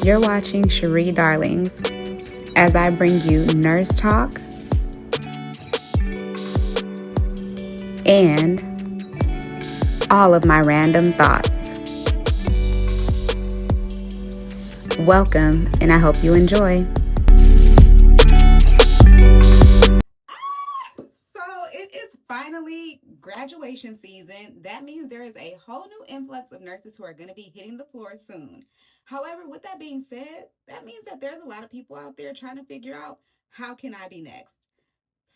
You're watching Cherie Darlings as I bring you nurse talk and all of my random thoughts. Welcome, and I hope you enjoy. So it is finally graduation season. That means there is a whole new influx of nurses who are going to be hitting the floor soon. However, with that being said, that means that there's a lot of people out there trying to figure out, how can I be next?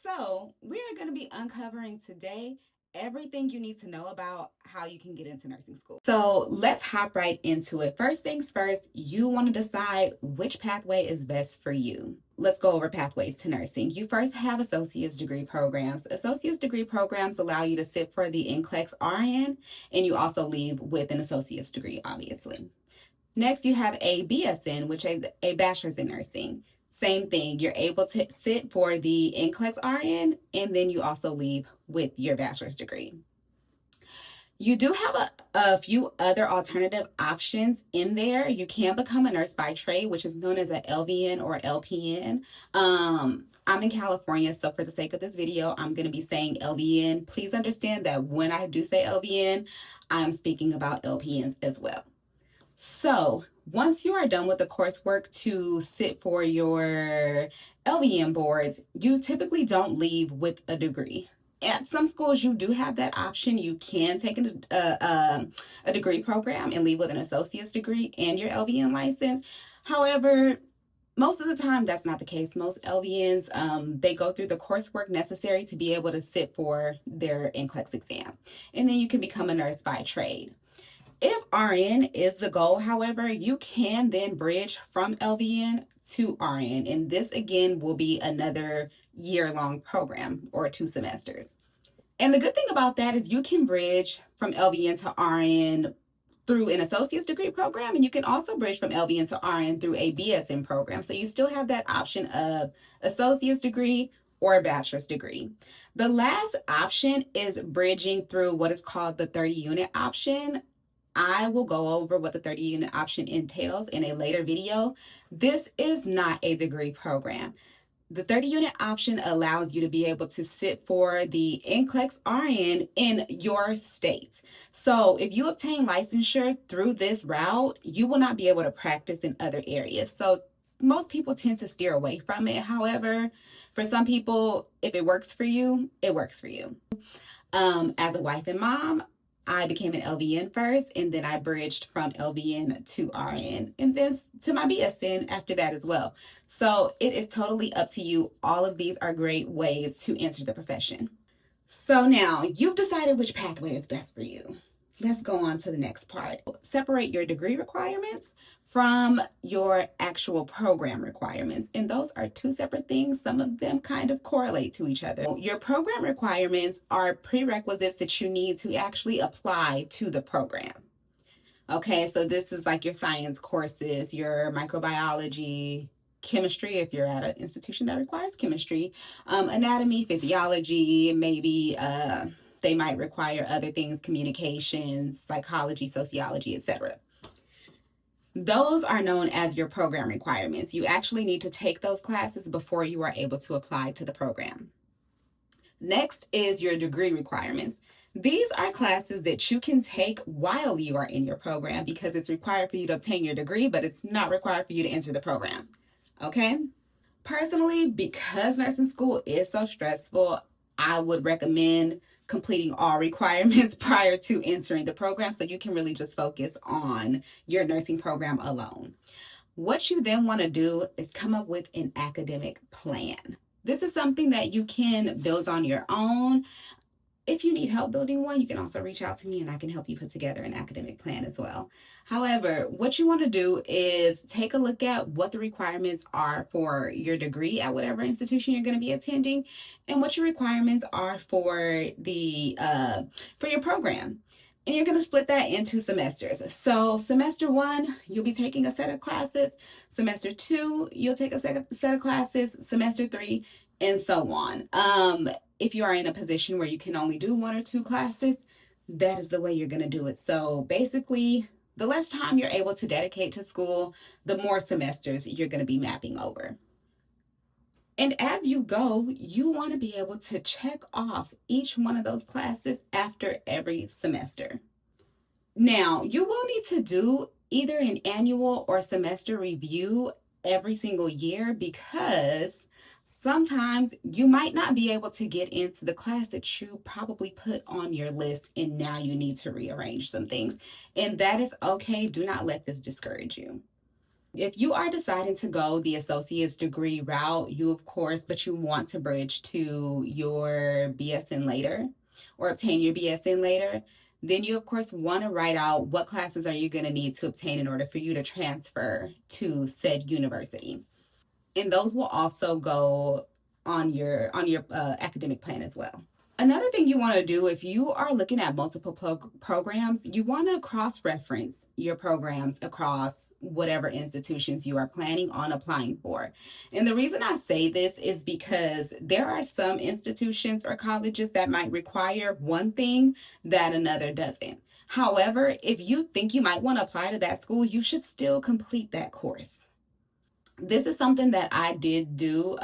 So, we are going to be uncovering today everything you need to know about how you can get into nursing school. So, let's hop right into it. First things first, you want to decide which pathway is best for you. Let's go over pathways to nursing. You first have associate's degree programs. Associate's degree programs allow you to sit for the NCLEX RN, and you also leave with an associate's degree, obviously. Next, you have a BSN, which is a bachelor's in nursing. Same thing, you're able to sit for the NCLEX RN, and then you also leave with your bachelor's degree. You do have a few other alternative options in there. You can become a nurse by trade, which is known as an LVN or LPN. I'm in California, so for the sake of this video, I'm going to be saying LVN. Please understand that when I do say LVN, I'm speaking about LPNs as well. So once you are done with the coursework to sit for your LVN boards, you typically don't leave with a degree. At some schools, you do have that option. You can take a degree program and leave with an associate's degree and your LVN license. However, most of the time, that's not the case. Most LVNs, they go through the coursework necessary to be able to sit for their NCLEX exam. And then you can become a nurse by trade. If RN is the goal, however, you can then bridge from LVN to RN. And this again will be another year-long program or 2 semesters. And the good thing about that is you can bridge from LVN to RN through an associate's degree program, and you can also bridge from LVN to RN through a BSN program. So you still have that option of associate's degree or a bachelor's degree. The last option is bridging through what is called the 30-unit option. I will go over what the 30-unit option entails in a later video. This is not a degree program. The 30-unit option allows you to be able to sit for the NCLEX RN in your state. So if you obtain licensure through this route, you will not be able to practice in other areas. So most people tend to steer away from it. However, for some people, if it works for you, it works for you. As a wife and mom, I became an LVN first, and then I bridged from LVN to RN, and then to my BSN after that as well. So it is totally up to you. All of these are great ways to enter the profession. So now you've decided which pathway is best for you. Let's go on to the next part. Separate your degree requirements from your actual program requirements. And those are 2 separate things. Some of them kind of correlate to each other. Your program requirements are prerequisites that you need to actually apply to the program. Okay, so this is like your science courses, your microbiology, chemistry, if you're at an institution that requires chemistry, anatomy, physiology, maybe they might require other things, communications, psychology, sociology, etc. Those are known as your program requirements. You actually need to take those classes before you are able to apply to the program. Next is your degree requirements. These are classes that you can take while you are in your program because it's required for you to obtain your degree, but it's not required for you to enter the program. Okay? Personally, because nursing school is so stressful, I would recommend completing all requirements prior to entering the program so you can really just focus on your nursing program alone. What you then want to do is come up with an academic plan. This is something that you can build on your own. If you need help building one, you can also reach out to me and I can help you put together an academic plan as well. However, what you want to do is take a look at what the requirements are for your degree at whatever institution you're going to be attending and what your requirements are for the for your program. And you're going to split that into semesters. So semester 1, you'll be taking a set of classes. Semester 2, you'll take a set of classes. Semester 3, and so on. If you are in a position where you can only do 1 or 2 classes, that is the way you're going to do it. So basically, The less time you're able to dedicate to school, the more semesters you're going to be mapping over. And as you go, you want to be able to check off each one of those classes after every semester. Now, you will need to do either an annual or semester review every single year because sometimes you might not be able to get into the class that you probably put on your list, and now you need to rearrange some things. And that is okay. Do not let this discourage you. If you are deciding to go the associate's degree route, but you want to bridge to your BSN later or obtain your BSN later, then you, of course, want to write out what classes are you going to need to obtain in order for you to transfer to said university. And those will also go on your academic plan as well. Another thing you want to do if you are looking at multiple programs, you want to cross reference your programs across whatever institutions you are planning on applying for. And the reason I say this is because there are some institutions or colleges that might require one thing that another doesn't. However, if you think you might want to apply to that school, you should still complete that course. This is something that I did do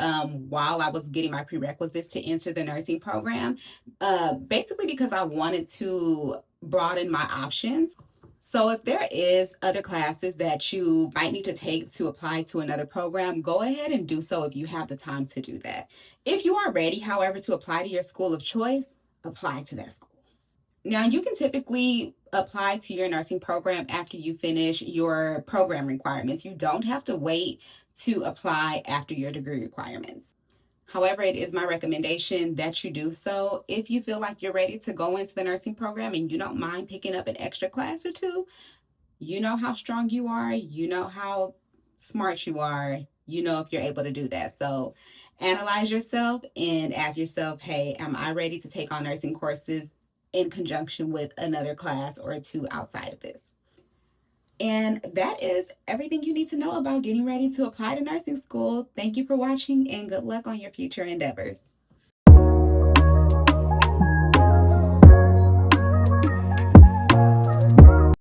while I was getting my prerequisites to enter the nursing program, basically because I wanted to broaden my options. So if there is other classes that you might need to take to apply to another program, go ahead and do so if you have the time to do that. If you are ready, however, to apply to your school of choice, apply to that school. Now, you can typically apply to your nursing program after you finish your program requirements. You don't have to wait to apply after your degree requirements. However, it is my recommendation that you do so if you feel like you're ready to go into the nursing program and you don't mind picking up an extra class or two. You know how strong you are, you know how smart you are, you know if you're able to do that. So analyze yourself and ask yourself, hey, am I ready to take on nursing courses in conjunction with another class or two outside of this? And that is everything you need to know about getting ready to apply to nursing school. Thank you for watching and good luck on your future endeavors.